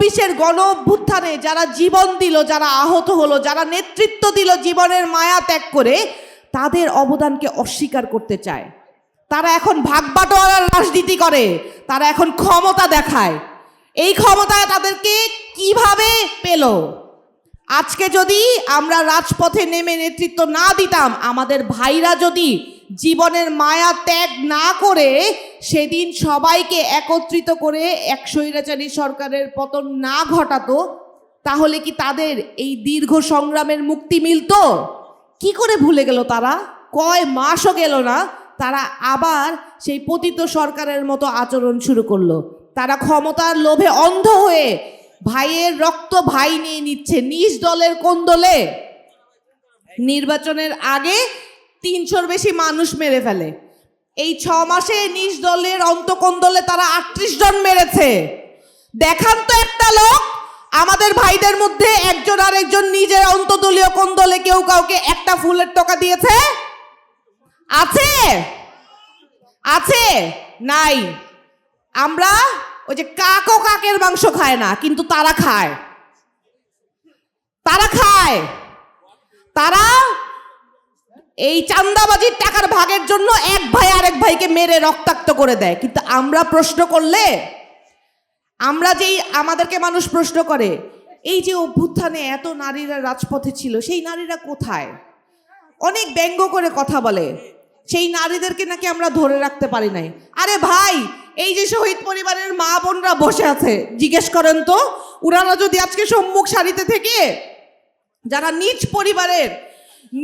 চব্বিশের গণ অভ্যুত্থানে যারা জীবন দিল, যারা আহত হলো, যারা নেতৃত্ব দিল জীবনের মায়া ত্যাগ করে, তাদের অবদানকে অস্বীকার করতে চায়। তারা এখন ভাগবাটোয়ারার রাজনীতি করে, তারা এখন ক্ষমতা দেখায়। এই ক্ষমতায় তাদেরকে কিভাবে পেল? আজকে যদি আমরা রাজপথে নেমে নেতৃত্ব না দিতাম, আমাদের ভাইরা যদি জীবনের মায়া ত্যাগ না করে সেদিন সবাইকে একত্রিত করে এক স্বৈরাচারী সরকারের পতন না ঘটাতো, তাহলে কি তাদের এই দীর্ঘ সংগ্রামের মুক্তি মিলতো? কি করে ভুলে গেল তারা? কয় মাসও গেল না, তারা আবার সেই পতিত সরকারের মতো আচরণ শুরু করলো। তারা ক্ষমতার লোভে অন্ধ হয়ে ভাইয়ের রক্ত ভাই নিয়ে নিচ্ছে। নিজ দলের কোন দলে নির্বাচনের আগে ৩০০-র বেশি মানুষ মেরে ফেলে। এই ৬ মাসে নিজ দলের কোন দলে তারা ৩৮ জন মেরেছে। দেখান তো একটা লোক আমাদের ভাইদের মধ্যে একজন আর একজন নিজের অন্তদলীয় কোন দলে কেউ কাউকে একটা ফুলের টাকা দিয়েছে? আছে? আছে? নাই। আমরা ওই যে কাকও কাকের মাংস খায় না, কিন্তু তারা খায়। তারা খায়। তারা এই চাঁদাবাজির টাকার ভাগের জন্য এক ভাই আরেক ভাইকে মেরে রক্তাক্ত করে দেয়। কিন্তু আমরা প্রশ্ন করলে, আমাদেরকে মানুষ প্রশ্ন করে, এই যে অভ্যুত্থানে এত নারীরা রাজপথে ছিল, সেই নারীরা কোথায়? অনেক ব্যঙ্গ করে কথা বলে, সেই নারীদেরকে নাকি আমরা ধরে রাখতে পারি নাই। আরে ভাই, এই যে শহীদ পরিবারের মা বোনরা বসে আছে, জিজ্ঞেস করেন তো, ওনারা যদি আজকে সম্মুখ সারিতে থেকে যারা নিজ পরিবারের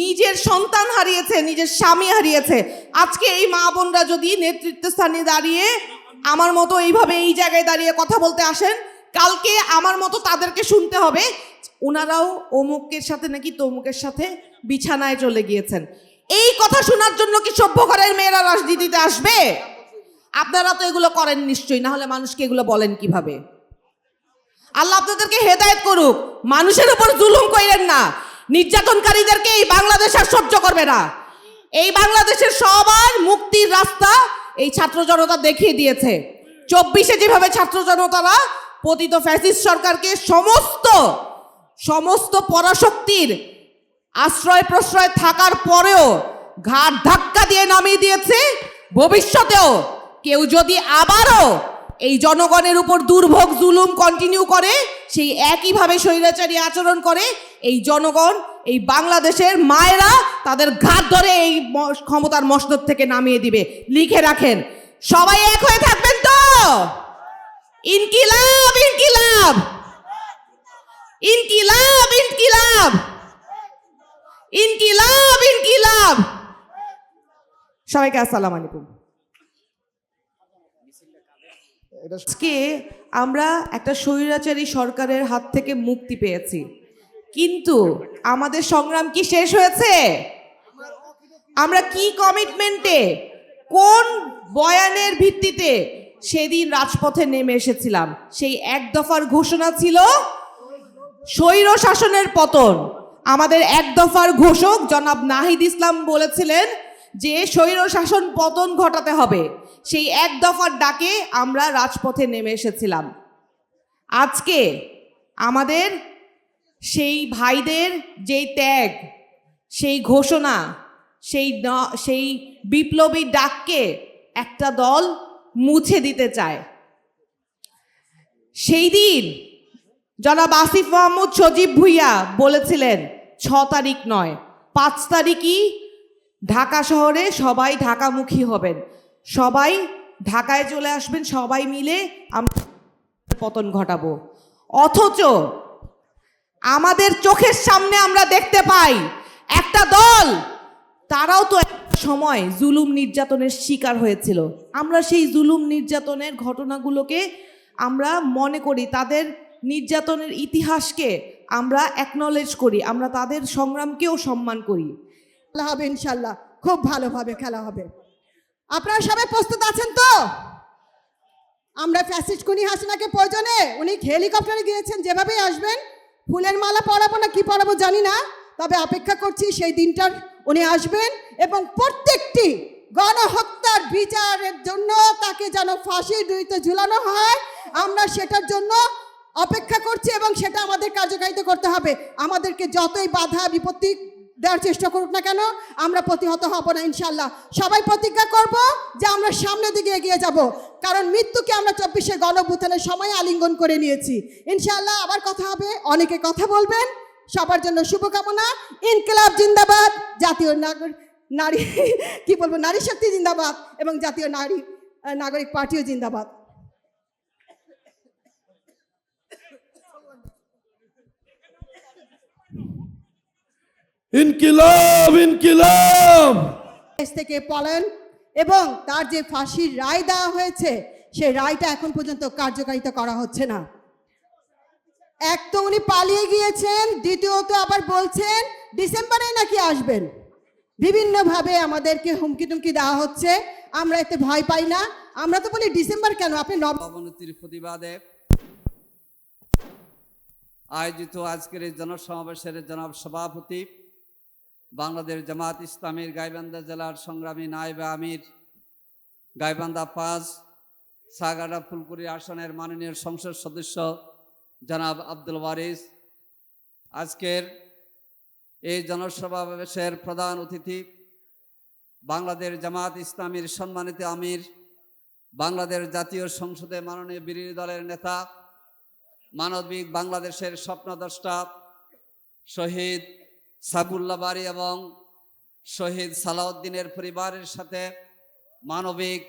নিজের সন্তান হারিয়েছে, নিজের স্বামী হারিয়েছে, আজকে এই মা বোনরা যদি নেতৃত্ব স্থানে দাঁড়িয়ে আমার মতো এইভাবে এই জায়গায় দাঁড়িয়ে কথা বলতে আসেন, কালকে আমার মতো তাদেরকে শুনতে হবে ওনারাও অমুকের সাথে নাকি তমুকের সাথে বিছানায় চলে গিয়েছেন। এই কথা শোনার জন্য কি সভ্য ঘরের মেয়েরা রাজনীতিতে আসবে? আপনারা তো এগুলো করেন নিশ্চয়ই, না হলে মানুষকে এগুলো বলেন কিভাবে? আল্লাহ আপনাদেরকে হেদায়েত করুক। মানুষের উপর জুলুম করেন না। নির্যাতনকারীদেরকে এই বাংলাদেশ আর সহ্য করবে না। এই বাংলাদেশের সবার মুক্তির রাস্তা এই ছাত্র জনতা দেখিয়ে দিয়েছে। ২৪-এ যেভাবে ছাত্র জনতারা পতিত ফ্যাসিস্ট সরকারকে সমস্ত পরাশক্তির আশ্রয় প্রশ্রয় থাকার পরেও ঘাট ধাক্কা দিয়ে নামিয়ে দিয়েছে, ভবিষ্যতেও কেউ যদি আবারও এই জনগণের উপর দুর্ভোগ জুলুম কন্টিনিউ করে, সেই একইভাবে স্বৈরাচারী আচরণ করে, এই জনগণ, এই বাংলাদেশের মায়েরা তাদের ঘাট ধরে এই ক্ষমতার মসনদ থেকে নামিয়ে দিবে। লিখে রাখেন, সবাই এক হয়ে থাকবেন তো? ইনকিলাব ইনকিলাব ইনকিলাব ইনকিলাব ইনকিলাব ইনকিলাব। সবাইকে আসসালামু আলাইকুম। আজকে আমরা একটা স্বৈরাচারী সরকারের হাত থেকে মুক্তি পেয়েছি, কিন্তু আমাদের সংগ্রাম কি শেষ হয়েছে? আমরা কি কমিটমেন্টে, কোন বয়ানের ভিত্তিতে সেদিন রাজপথে নেমে এসেছিলাম? সেই এক দফার ঘোষণা ছিল স্বৈর শাসনের পতন। আমাদের এক দফার ঘোষক জনাব নাহিদ ইসলাম বলেছিলেন যে স্বৈর শাসন পতন ঘটাতে হবে। সেই এক দফার ডাকে আমরা রাজপথে নেমে এসেছিলাম। আজকে আমাদের সেই ভাইদের যেই ত্যাগ, সেই ঘোষণা, সেই বিপ্লবী ডাককে একটা দল মুছে দিতে চায়। সেই দিন জনাব আসিফ মাহমুদ সজীব ভুইয়া বলেছিলেন ৬ তারিখ নয়, ৫ তারিখই ঢাকা শহরে সবাই ঢাকামুখী হবেন, সবাই ঢাকায় চলে আসবেন, সবাই মিলে আমরা পতন ঘটাবো। অথচ আমাদের চোখের সামনে আমরা দেখতে পাই একটা দল, তারাও তো একটা সময় জুলুম নির্যাতনের শিকার হয়েছিল। আমরা সেই জুলুম নির্যাতনের ঘটনাগুলোকে আমরা মনে করি, তাদের নির্যাতনের ইতিহাসকে আমরা অ্যাকনলেজ করি, আমরা তাদের সংগ্রামকেও সম্মান করি। হবে ইনশাল্লাহ, খুব ভালোভাবে খেলা হবে। আপনারা সবাই প্রস্তুত আছেন তো? আমরা ফ্যাসিস্ট খুনি হাসিনাকে প্রয়োজনে উনি হেলিকপ্টারে গিয়েছেন, যেভাবেই আসবেন ফুলের মালা পরাবো না কি পরাবো জানি না, তবে অপেক্ষা করছি সেই দিনটার উনি আসবেন এবং প্রত্যেকটি গণহত্যার বিচারের জন্য তাকে যেন ফাঁসির দড়িতে ঝুলানো হয়, আমরা সেটার জন্য অপেক্ষা করছি এবং সেটা আমাদের কার্যকারিতা করতে হবে। আমাদেরকে যতই বাধা বিপত্তি দেওয়ার চেষ্টা করুক না কেন, আমরা প্রতিহত হব না ইনশাল্লাহ। সবাই প্রতিজ্ঞা করব যে আমরা সামনের দিকে এগিয়ে যাব, কারণ মৃত্যুকে আমরা 24শে গণঅভ্যুত্থানের সময় আলিঙ্গন করে নিয়েছি। ইনশাল্লাহ আবার কথা হবে, অনেকে কথা বলবেন। সবার জন্য শুভকামনা। ইনকিলাব জিন্দাবাদ, জাতীয় নারী কি বলবো, নারী শক্তি জিন্দাবাদ এবং জাতীয় নাগরিক পার্টিও জিন্দাবাদ। ইনকিলাব ইনকিলাব। দেশ থেকে পলায়ন এবং তার যে ফাঁসির রায় দেওয়া হয়েছে, সেই রায়টা এখন পর্যন্ত কার্যকারিতা করা হচ্ছে না। এক তো উনি পালিয়ে গিয়েছেন, দ্বিতীয়ত আবার বলছেন ডিসেম্বরে নাকি আসবেন। বিভিন্নভাবে আমাদেরকে হুমকি টুমকি দেওয়া হচ্ছে, আমরা এতে ভয় পাই না। আমরা তো বলি ডিসেম্বর কেন, আপনি অবনতির প্রতিবাদে আয়োজিত আজকের এই জনসমাবেশের জনাব সভাপতি, বাংলাদেশ জামাত ইসলামীর গাইবান্ধা জেলার সংগ্রামী নায়েবে আমির, গাইবান্ধা 5 সাগাড়া ফুলকুড়ি আসনের মাননীয় সংসদ সদস্য জনাব আব্দুল ওয়ারিস, আজকের এই জনসমাবেশের প্রধান অতিথি বাংলাদেশ জামাত ইসলামীর সম্মানিত আমির, বাংলাদেশ জাতীয় সংসদে মাননীয় বিরোধী দলের নেতা, মানবিক বাংলাদেশের স্বপ্নদ্রষ্টা শহীদ সাবুল্লাহ বারী এবং শহীদ সালাউদ্দিনের পরিবারের সাথে মানবিক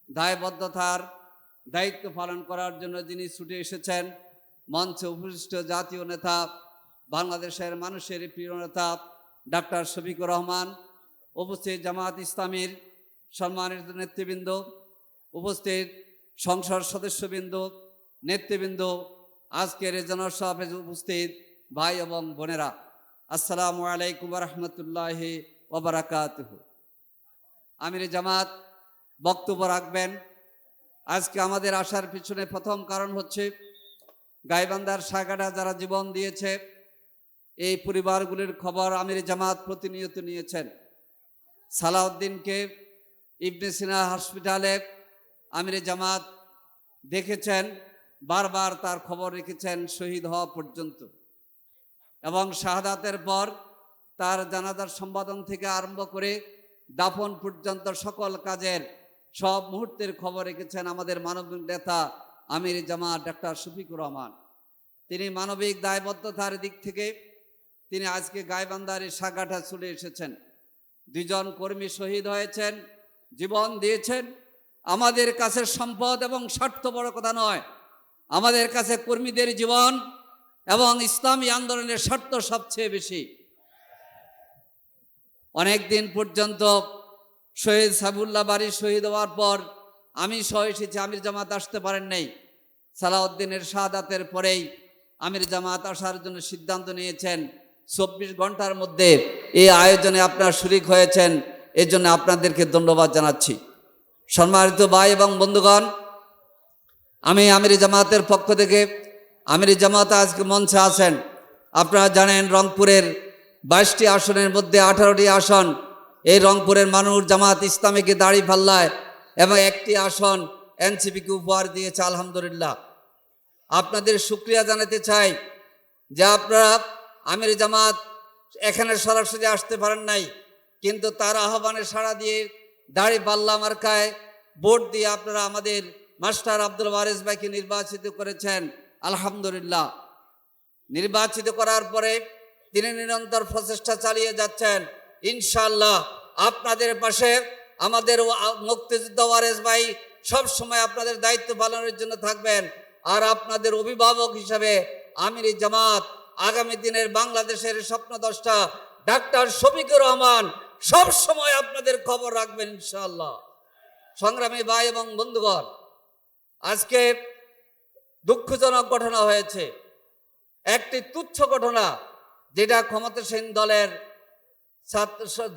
দায়বদ্ধতার দায়িত্ব পালন করার জন্য যিনি ছুটে এসেছেন, মঞ্চে উপবিষ্ট জাতীয় নেতা, বাংলাদেশের মানুষের প্রিয় নেতা ডাক্তার শফিকুর রহমান, উপস্থিত জামাত ইসলামীর সম্মানিত নেতৃবৃন্দ, উপস্থিত সংসদ সদস্যবৃন্দ, নেতৃবৃন্দ, আজকের এই জনসভায় উপস্থিত ভাই এবং বোনেরা, আসসালামু আলাইকুম রহমতুল্লাহি ওয়া বারাকাতুহু। আমির জামাত বক্তব্য রাখবেন। আজকে আমাদের আসার পিছনে প্রথম কারণ হচ্ছে গাইবান্ধার সাগাড়া যারা জীবন দিয়েছে, এই পরিবারগুলির খবর আমির জামাত প্রতিনিয়ত নিয়েছেন। সালাউদ্দিনকে ইবনে সিনা হসপিটালে আমির জামাত দেখেছেন, বারবার তার খবর রেখেছেন শহীদ হওয়া পর্যন্ত, এবং শাহাদাতের পর তার জানাজার সম্পাদন থেকে আরম্ভ করে দাফন পর্যন্ত সকল কাজের সব মুহূর্তের খবর রেখেছেন আমাদের মানবিক নেতা আমির জামাত ডাক্তার শফিকুর রহমান। তিনি মানবিক দায়বদ্ধতার দিক থেকে তিনি আজকে গাইবান্ধার সাগাটা চলে এসেছেন। 2 জন কর্মী শহীদ হয়েছেন, জীবন দিয়েছেন। আমাদের কাছে সম্পদ এবং স্বার্থ বড় কথা নয়, আমাদের কাছে কর্মীদের জীবন এবং ইসলামী আন্দোলনের স্বার্থ সবচেয়ে বেশি। অনেক দিন পর্যন্ত শহীদ সাবুল্লাহ বারী শহীদ হওয়ার পর আমি সহ এসেছি, আমির জামাত আসতে পারেন নাই। সালাউদ্দিনের শাহাদাতের পরেই আমির জামাত আসার জন্য সিদ্ধান্ত নিয়েছেন। 24 ঘন্টার মধ্যে এই আয়োজনে আপনারা শরীক হয়েছেন, এর জন্য আপনাদেরকে ধন্যবাদ জানাচ্ছি। সম্মানিত ভাই এবং বন্ধুগণ, আমি আমির জামাতের পক্ষ থেকে, আমির জামাত আজকে মঞ্চে আছেন। আপনারা জানেন রংপুরের 22টি আসনের মধ্যে 18টি আসন এই রংপুরের মানুষ জামাত ইসলামীকে দাড়ি পাল্লায় এবং 1টি আসন এনসিপিকে উপহার দিয়েছে। আলহামদুলিল্লাহ, আপনাদের শুকরিয়া জানাতে চাই যে আপনারা আমির জামাত এখানে সরাসরি আসতে পারেন নাই, কিন্তু তার আহ্বানে সাড়া দিয়ে দাড়ি পাল্লা মার্কায় ভোট দিয়ে আপনারা আমাদের মাস্টার আব্দুল ওয়ারিস ভাইকে নির্বাচিত করেছেন। আলহামদুলিল্লাহ, নির্বাচিত করার পরে তিনি নিরন্তর প্রচেষ্টা চালিয়ে যাচ্ছেন। ইনশাআল্লাহ আপনাদের পাশে আমাদের মুক্তিযোদ্ধা ওয়ারিস ভাই সব সময় আপনাদের দায়িত্ব পালনের জন্য থাকবেন। আর আপনাদের অভিভাবক হিসাবে আমির জামাত আগামী দিনের বাংলাদেশের স্বপ্নদ্রষ্টা ডাক্তার শফিকুর রহমান সব সময় আপনাদের খবর রাখবেন ইনশাআল্লাহ। সংগ্রামী ভাই এবং বন্ধুগণ, আজকে দুঃখজনক ঘটনা হয়েছে, একটি তুচ্ছ ঘটনা যেটা ক্ষমতাসীন দলের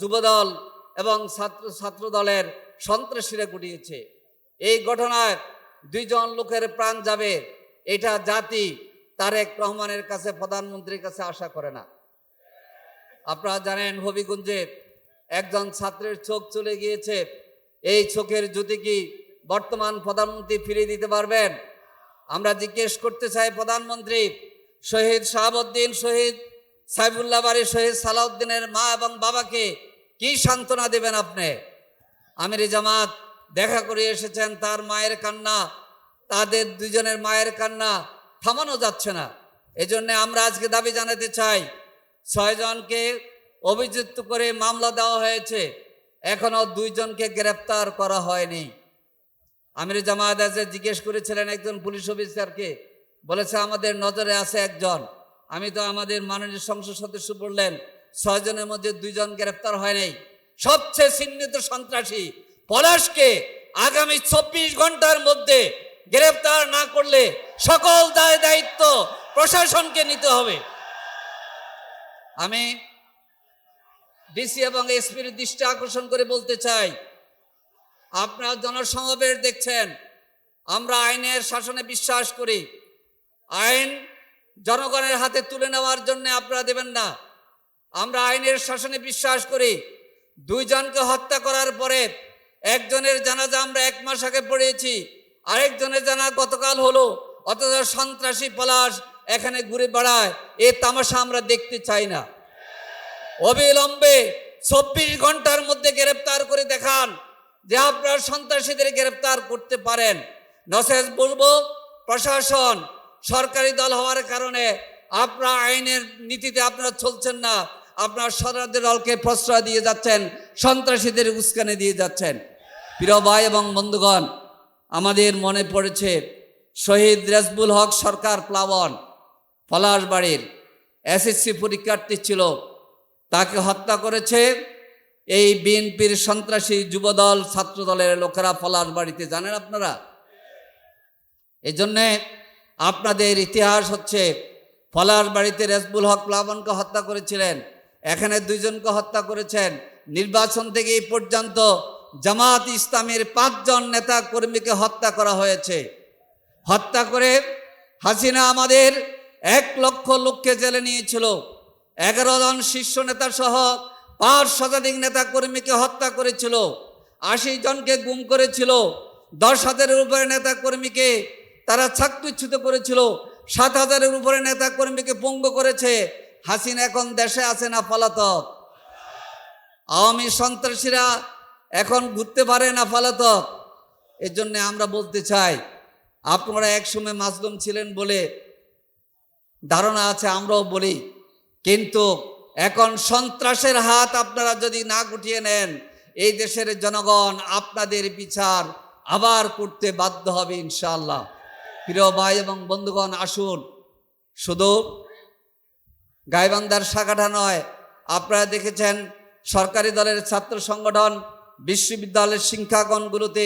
যুবদল এবং ছাত্র দলের সন্ত্রাসীরা ঘটিয়েছে। এই ঘটনায় 2 জন লোকের প্রাণ যাবে, এটা জাতি তারেক রহমানের কাছে, প্রধানমন্ত্রীর কাছে আশা করে না। আপনারা জানেন হবিগঞ্জে একজন ছাত্রের চোখ চলে গিয়েছে। এই চোখের জ্যোতি কি বর্তমান প্রধানমন্ত্রী ফিরিয়ে দিতে পারবেন? আমরা জিজ্ঞেস করতে চাই প্রধানমন্ত্রী, শহীদ শাহাবুদ্দিন, শহীদ সাইফুল্লাহ বাড়ি, শহীদ সালাউদ্দিনের মা এবং বাবাকে কি সান্ত্বনা দেবেন আপনি? আমির জামাত দেখা করে এসেছেন, তার মায়ের কান্না, তাদের দুজনের মায়ের কান্না থামানো যাচ্ছে না। এজন্য আমরা আজকে দাবি জানাতে চাই, 6 জনকে অভিযুক্ত করে মামলা দেওয়া হয়েছে, এখনো 2 জনকে গ্রেপ্তার করা হয়নি। আমির জামাত এসে জিজ্ঞেস করেছিলেন একজন পুলিশ অফিসারকে, বলেছে আমাদের নজরে আছে একজন। আমি তো আমাদের মাননীয় সংসদ সদস্য বললেন 6 জনের মধ্যে 2 জন গ্রেপ্তার হয় নাই। সবচেয়ে চিহ্নিত সন্ত্রাসী পলাশকে আগামী 24 ঘন্টার মধ্যে গ্রেপ্তার না করলে সকল দায় দায়িত্ব প্রশাসনকে নিতে হবে। আমি ডিসি এবং এসপির দৃষ্টি আকর্ষণ করে বলতে চাই, আপনারা জনসমাবেশ দেখছেন, আমরা আইনের শাসনে বিশ্বাস করি। আইন জনগণের হাতে তুলে নেওয়ার জন্য আপনারা দেবেন না। আমরা আইনের শাসনে বিশ্বাস করি। 2 জনকে হত্যা করার পরে একজনের জানাজা আমরা 1 মাস আগে পড়িয়েছি, আরেকজনের জানাজা গতকাল হলো, অথচ সন্ত্রাসী পলাশ এখানে ঘুরে বেড়ায়। এই তামাশা আমরা দেখতে চাই না। অবিলম্বে 24 ঘন্টার মধ্যে গ্রেপ্তার করে দেখান যে আপনারা সন্ত্রাসীদের গ্রেপ্তার করতে পারেন। নচেত বলবো, প্রশাসন সরকারি দল হওয়ার কারণে আপনারা আইনের নীতিতে আপনারা চলছেন না, আপনারা সরকারি দলকে প্রশ্রয় দিয়ে যাচ্ছেন, সন্ত্রাসীদের উস্কানি দিয়ে যাচ্ছেন। প্রিয় ভাই এবং বন্ধুগণ, আমাদের মনে পড়েছে শহীদ রেজবুল হক সরকার প্লাবন, পলাশবাড়ির এসএসসি পরীক্ষার্থী ছিল, তাকে হত্যা করেছে এই বিএনপির সন্ত্রাসী যুবদল ছাত্রদলের লোকেরা পলাশবাড়িতে, জানেন আপনারা? এই জন্যে আপনাদের ইতিহাস হচ্ছে, পলাশবাড়িতে রেজবুল হক প্লাবনকে হত্যা করেছিলেন, এখানে 2 জনকে হত্যা করেছেন। নির্বাচন থেকে এই পর্যন্ত জামাত ইসলামের 5 জন নেতা কর্মীকে হত্যা করা হয়েছে। হত্যা করে হাসিনা আমাদের 1 লক্ষ লোককে জেলে নিয়েছিল। 11 জন শীর্ষ নেতা সহ 5 শতাধিক নেতা কর্মীকে হত্যা করেছিল। 80 জনকে গুম করেছিল। 10,000-এর উপরে নেতা কর্মীকে তারা চাকরিচ্যুত করেছিল। 7,000-এর উপরে নেতা কর্মীকে পঙ্গু করেছে। হাসিনা এখন দেশে আছে না পলাতক? আওয়ামী সন্ত্রাসীরা এখন ঘুরতে পারে না পলাতক? এর জন্য আমরা বলতে চাই, আপনারা একসময় মাজলুম ছিলেন বলে ধারণা আছে, আমরাও বলি, কিন্তু এখন সন্ত্রাসের হাত আপনারা যদি না গুটিয়ে নেন, এই দেশের জনগণ আপনাদের বিচার আবার করতে বাধ্য হবে ইনশাআল্লাহ। প্রিয় ভাই এবং বন্ধুগণ, আসুন, শুধু গাইবান্ধার শাখাটা নয়, আপনারা দেখেছেন সরকারি দলের ছাত্র সংগঠন বিশ্ববিদ্যালয়ের শিক্ষাগণগুলোতে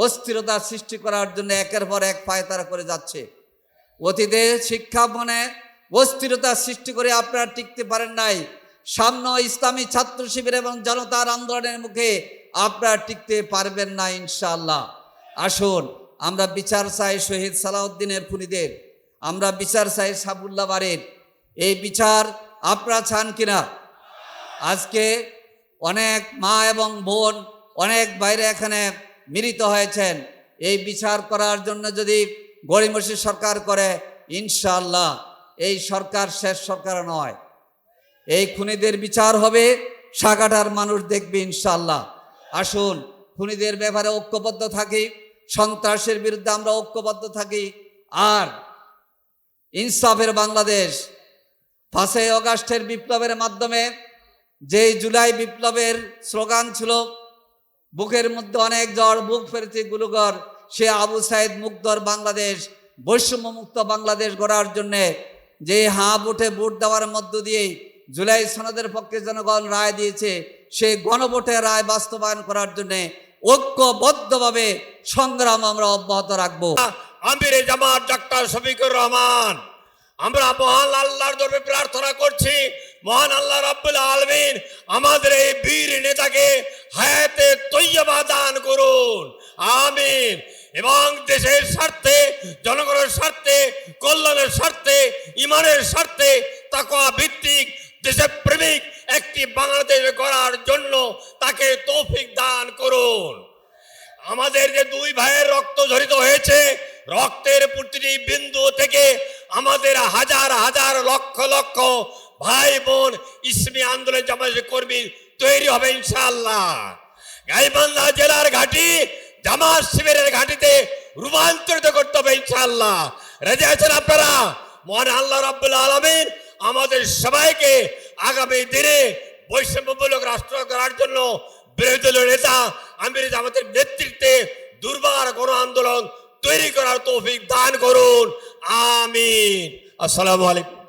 অস্থিরতা সৃষ্টি করার জন্য একের পর এক পায়তারা করে যাচ্ছে। অতীতে শিক্ষা মনে অস্থিরতা সৃষ্টি করে আপনারা টিকতে পারেন নাই। সামনে ইসলামী ছাত্র শিবির এবং জনতার আন্দোলনের মুখে আপনারা টিকতে পারবেন না ইনশাআল্লাহ। আসুন, আমরা বিচার চাই শহীদ সালাউদ্দিনের খুনিদের, আমরা বিচার চাই সাইফুল্লাহ বাড়ির। এই বিচার আপনারা চান কিনা? আজকে অনেক মা এবং বোন, অনেক বাইরে এখানে মিলিত হয়েছেন। এই বিচার করার জন্য যদি গড়িমসি সরকার করে, ইনশাআল্লাহ এই সরকার শেষ সরকার নয়। এই খুনিদের বিচার হবে, সাগাটার মানুষ দেখবে ইনশাআল্লাহ। আসুন, খুনিদের ব্যাপারে ঐক্যবদ্ধ থাকি, সন্ত্রাসের বিরুদ্ধে আমরা ঐক্যবদ্ধ থাকি। আর ইনসাফের বাংলাদেশ, 5ই আগস্টের বিপ্লবের মাধ্যমে যে জুলাই বিপ্লবের স্লোগান ছিল, বুকের মধ্যে অনেক জ্বর, বুক ফেরেছে গুলুগর, সে আবু সাইদ মুক্তর বাংলাদেশ, বৈষম্য মুক্ত বাংলাদেশ গড়ার জন্যে যে হাঁ ভোটে ভোট দেওয়ার মধ্য দিয়ে জুলাই সনদের পক্ষে জনগণ রায় দিয়েছে, সেই গণভোটে রায় বাস্তবায়ন করার জন্যে ঐক্যবদ্ধভাবে সংগ্রাম আমরা অব্যাহত রাখবো। আমির জামাত ডাক্তার শফিকুর রহমান, আমরা মহান আল্লাহর দরবারে প্রার্থনা করছি, মহান আল্লাহ রাব্বুল আলামিন আমাদের এই বীর নেতাকে হায়াতে তৈয়বা দান করুন, আমিন। এবং দেশের স্বার্থে, জনগণের স্বার্থে, কল্যাণের স্বার্থে, ইমানের স্বার্থে, তাকওয়া ভিত্তিক দেশপ্রেমিক একটি বাংলাদেশ গড়ার জন্য তাকে তৌফিক দান করুন। আমাদের যে 2 ভাইয়ের রক্ত ঝরিত হয়েছে, রক্তের প্রতিটি বিন্দু থেকে আমাদের হাজার হাজার লক্ষ লক্ষ ভাই বোন ইসলামী আন্দোলন জামাত কর্মী তৈরি হবে ইনশাআল্লাহ। গাইবান্ধা জেলার ঘাঁটি জামাত শিবিরের ঘাঁটিতে রূপান্তরিত করতে হবে ইনশাআল্লাহ। রাজি আছেন আপনারা? মহান আল্লাহ রাব্বুল আলামিন আমাদের সবাইকে আগামী দিনে বৈষম্যমূলক রাষ্ট্র করার জন্য বিরোধী দলীয় নেতা আমির জামাতের নেতৃত্বে দুর্বার গণ আন্দোলন তৈরি করার তৌফিক দান করুন, আমিন। আসসালামু আলাইকুম।